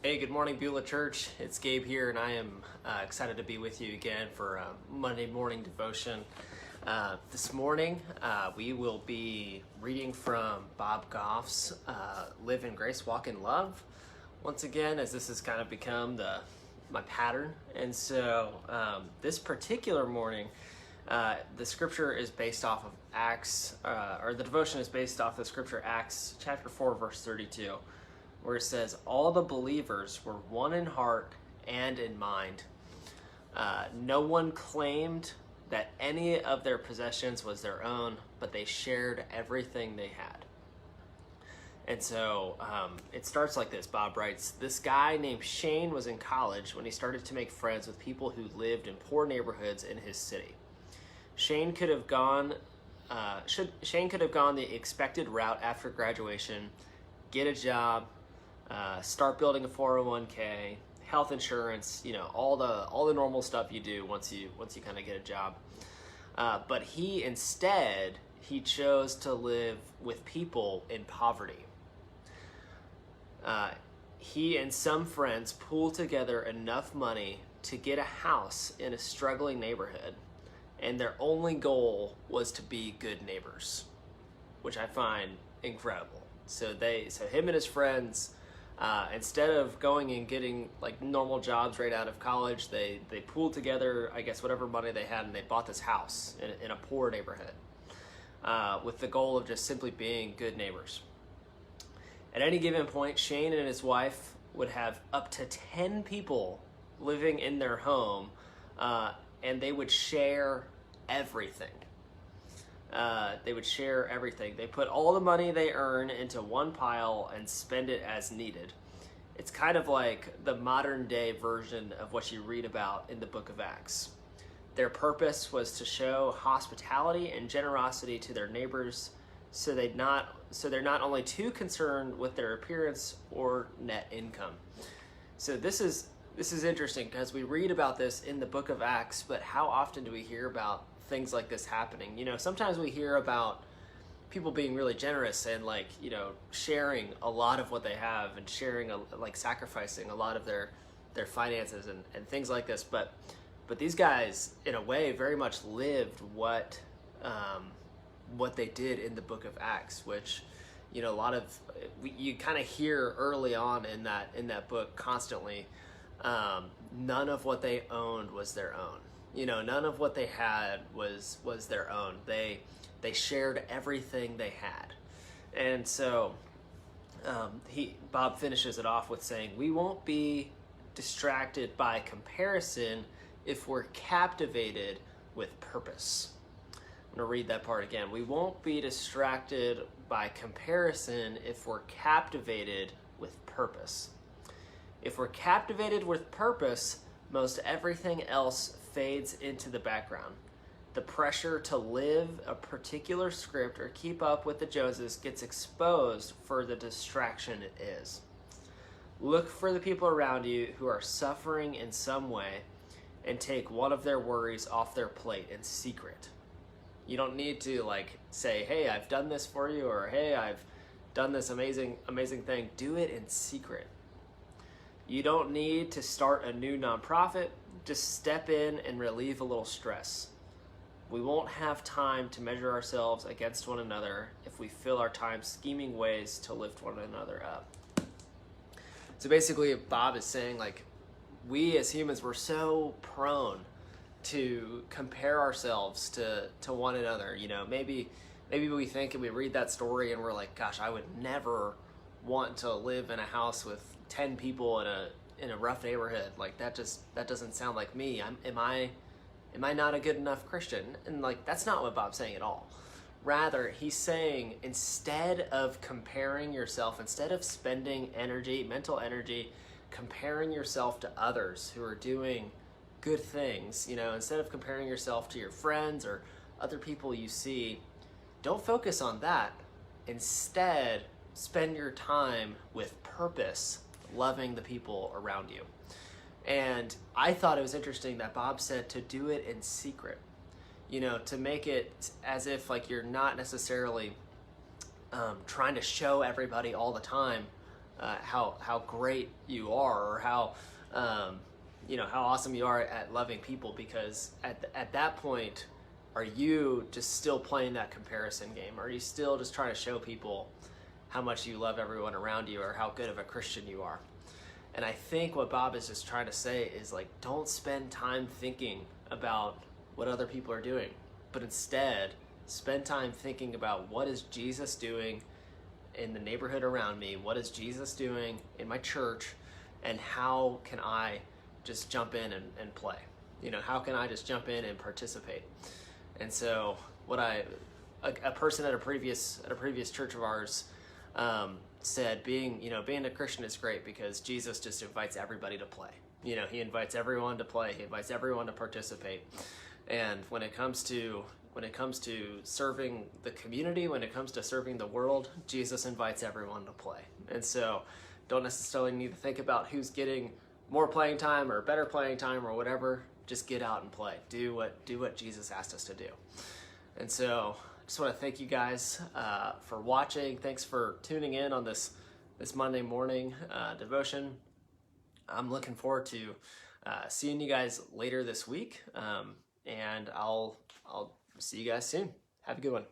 Hey, good morning, Beulah Church. It's Gabe here, and I am excited to be with you again for Monday morning devotion. This morning, we will be reading from Bob Goff's Live in Grace, Walk in Love. Once again, as this has kind of become my pattern. And so this particular morning, the scripture is based off of Acts, or the devotion is based off the scripture Acts chapter 4, verse 32. Where it says, all the believers were one in heart and in mind. No one claimed that any of their possessions was their own, but they shared everything they had. And so it starts like this. Bob writes, this guy named Shane was in college when he started to make friends with people who lived in poor neighborhoods in his city. Shane could have gone the expected route after graduation, get a job, start building a 401k, health insurance, all the normal stuff you do once you kind of get a job. But he chose to live with people in poverty. He and some friends pooled together enough money to get a house in a struggling neighborhood, and their only goal was to be good neighbors, which I find incredible. So him and his friends, instead of going and getting like normal jobs right out of college, they pooled together, I guess, whatever money they had, and they bought this house in a poor neighborhood with the goal of just simply being good neighbors. At any given point, Shane and his wife would have up to 10 people living in their home, and they would share everything. They put all the money they earn into one pile and spend it as needed. It's kind of like the modern day version of what you read about in the book of Acts. Their purpose was to show hospitality and generosity to their neighbors, so they're not only too concerned with their appearance or net income. So this is interesting because we read about this in the book of Acts, but how often do we hear about things like this happening? Sometimes we hear about people being really generous and sharing a lot of what they have and sacrificing a lot of their finances and things like this. But these guys, in a way, very much lived what they did in the book of Acts, which a lot of you kind of hear early on in that book constantly. None of what they owned was their own. None of what they had was their own. They shared everything they had. And so Bob finishes it off with saying, we won't be distracted by comparison if we're captivated with purpose. I'm going to read that part again. We won't be distracted by comparison if we're captivated with purpose. If we're captivated with purpose, most everything else fades into the background. The pressure to live a particular script or keep up with the Joneses gets exposed for the distraction it is. Look for the people around you who are suffering in some way and take one of their worries off their plate in secret. You don't need to say, hey, I've done this for you, or hey, I've done this amazing thing. Do it in secret. You don't need to start a new nonprofit. Just step in and relieve a little stress. We won't have time to measure ourselves against one another if we fill our time scheming ways to lift one another up. So basically, Bob is saying, we as humans, we're so prone to compare ourselves to one another. Maybe we think and we read that story and we're like, gosh, I would never want to live in a house with 10 people in a rough neighborhood. That doesn't sound like me. Am I not a good enough Christian? And that's not what Bob's saying at all. Rather, he's saying, instead of comparing yourself, instead of spending mental energy, comparing yourself to others who are doing good things, instead of comparing yourself to your friends or other people you see, don't focus on that. Instead, spend your time with purpose, loving the people around you. And I thought it was interesting that Bob said to do it in secret, to make it as if you're not necessarily trying to show everybody all the time how great you are, or how how awesome you are at loving people, because at that point, are you just still playing that comparison game? Are you still just trying to show people how much you love everyone around you, or how good of a Christian you are? And I think what Bob is just trying to say is, like, don't spend time thinking about what other people are doing, but instead spend time thinking about, what is Jesus doing in the neighborhood around me? What is Jesus doing in my church? And how can I just jump in and play? How can I just jump in and participate? And so a person at a previous church of ours said, being a Christian is great because Jesus just invites everybody to play. He invites everyone to play. He invites everyone to participate. And when it comes to serving the community, when it comes to serving the world, Jesus invites everyone to play. And so don't necessarily need to think about who's getting more playing time or better playing time or whatever. Just get out and play. Do what Jesus asked us to do. And so I just want to thank you guys for watching. Thanks for tuning in on this Monday morning devotion. I'm looking forward to seeing you guys later this week, and I'll see you guys soon. Have a good one.